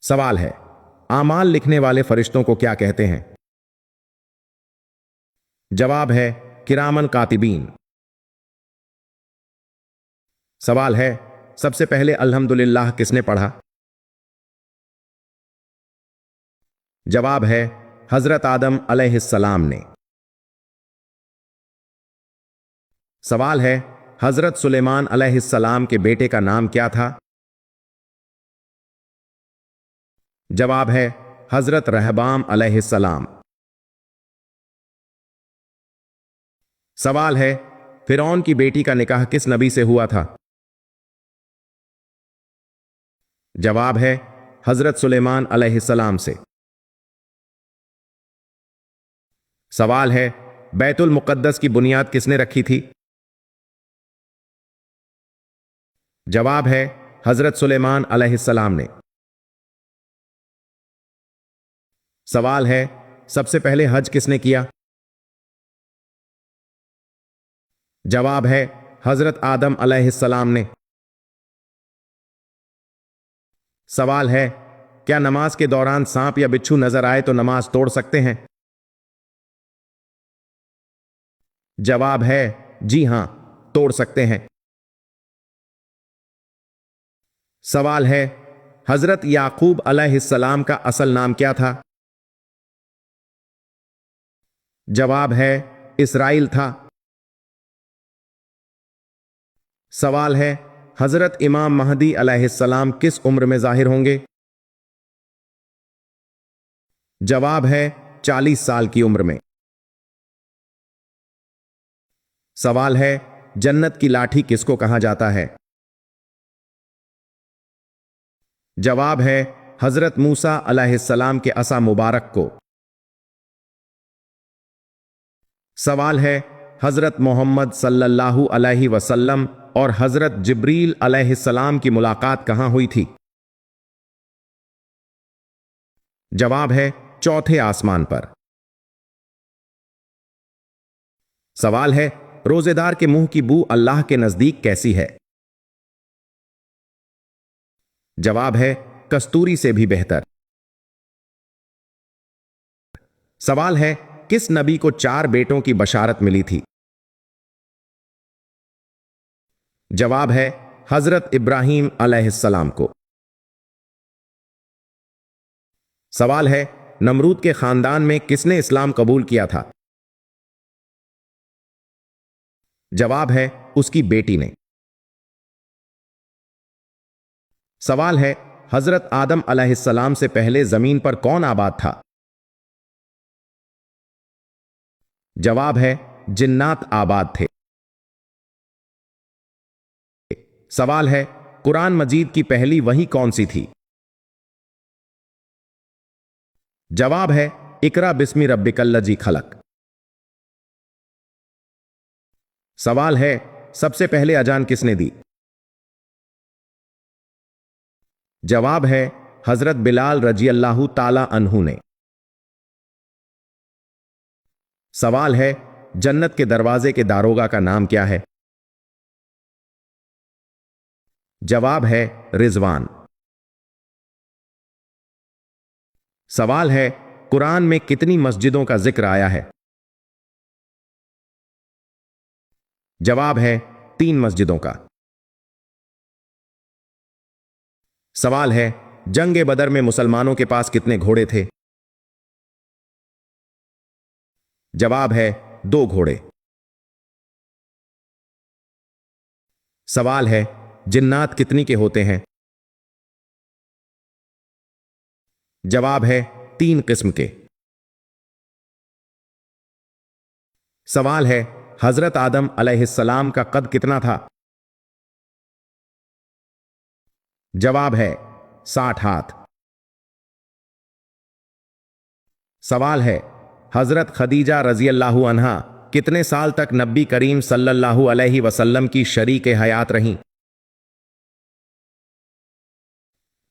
سوال ہے، اعمال لکھنے والے فرشتوں کو کیا کہتے ہیں؟ جواب ہے کرامن کاتبین۔ سوال ہے، سب سے پہلے الحمدللہ کس نے پڑھا؟ جواب ہے حضرت آدم علیہ السلام نے۔ سوال ہے، حضرت سلیمان علیہ السلام کے بیٹے کا نام کیا تھا؟ جواب ہے حضرت رہبام علیہ السلام۔ سوال ہے، فرعون کی بیٹی کا نکاح کس نبی سے ہوا تھا؟ جواب ہے حضرت سلیمان علیہ السلام سے۔ سوال ہے، بیت المقدس کی بنیاد کس نے رکھی تھی؟ جواب ہے حضرت سلیمان علیہ السلام نے۔ سوال ہے، سب سے پہلے حج کس نے کیا؟ جواب ہے حضرت آدم علیہ السلام نے۔ سوال ہے، کیا نماز کے دوران سانپ یا بچھو نظر آئے تو نماز توڑ سکتے ہیں؟ جواب ہے جی ہاں، توڑ سکتے ہیں۔ سوال ہے، حضرت یعقوب علیہ السلام کا اصل نام کیا تھا؟ جواب ہے اسرائیل تھا۔ سوال ہے، حضرت امام مہدی علیہ السلام کس عمر میں ظاہر ہوں گے؟ جواب ہے 40 سال کی عمر میں۔ سوال ہے، جنت کی لاٹھی کس کو کہا جاتا ہے؟ جواب ہے حضرت موسیٰ علیہ السلام کے عصا مبارک کو۔ سوال ہے، حضرت محمد صلی اللہ علیہ وسلم اور حضرت جبریل علیہ السلام کی ملاقات کہاں ہوئی تھی؟ جواب ہے چوتھے آسمان پر۔ سوال ہے، روزے دار کے منہ کی بو اللہ کے نزدیک کیسی ہے؟ جواب ہے کستوری سے بھی بہتر۔ سوال ہے، کس نبی کو 4 بیٹوں کی بشارت ملی تھی؟ جواب ہے حضرت ابراہیم علیہ السلام کو۔ سوال ہے، نمرود کے خاندان میں کس نے اسلام قبول کیا تھا؟ جواب ہے اس کی بیٹی نے۔ سوال ہے، حضرت آدم علیہ السلام سے پہلے زمین پر کون آباد تھا؟ جواب ہے جنات آباد تھے۔ سوال ہے، قرآن مجید کی پہلی وحی کون سی تھی؟ جواب ہے اقرا بسم ربک الذی خلق۔ سوال ہے، سب سے پہلے اذان کس نے دی؟ جواب ہے حضرت بلال رضی اللہ تعالی عنہ نے۔ سوال ہے، جنت کے دروازے کے داروغہ کا نام کیا ہے؟ جواب ہے رضوان۔ سوال ہے، قرآن میں کتنی مسجدوں کا ذکر آیا ہے؟ جواب ہے 3 مسجدوں کا۔ سوال ہے، جنگ بدر میں مسلمانوں کے پاس کتنے گھوڑے تھے؟ جواب ہے 2 گھوڑے۔ سوال ہے، جنات کتنی کے ہوتے ہیں؟ جواب ہے 3 قسم کے۔ سوال ہے، حضرت آدم علیہ السلام کا قد کتنا تھا؟ جواب ہے 60 ہاتھ۔ سوال ہے، حضرت خدیجہ رضی اللہ عنہا کتنے سال تک نبی کریم صلی اللہ علیہ وسلم کی شریک حیات رہیں؟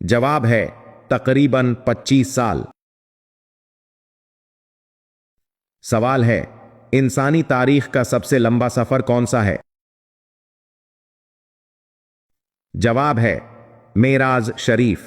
جواب ہے تقریباً 25 سال۔ سوال ہے، انسانی تاریخ کا سب سے لمبا سفر کون سا ہے؟ جواب ہے معراج شریف۔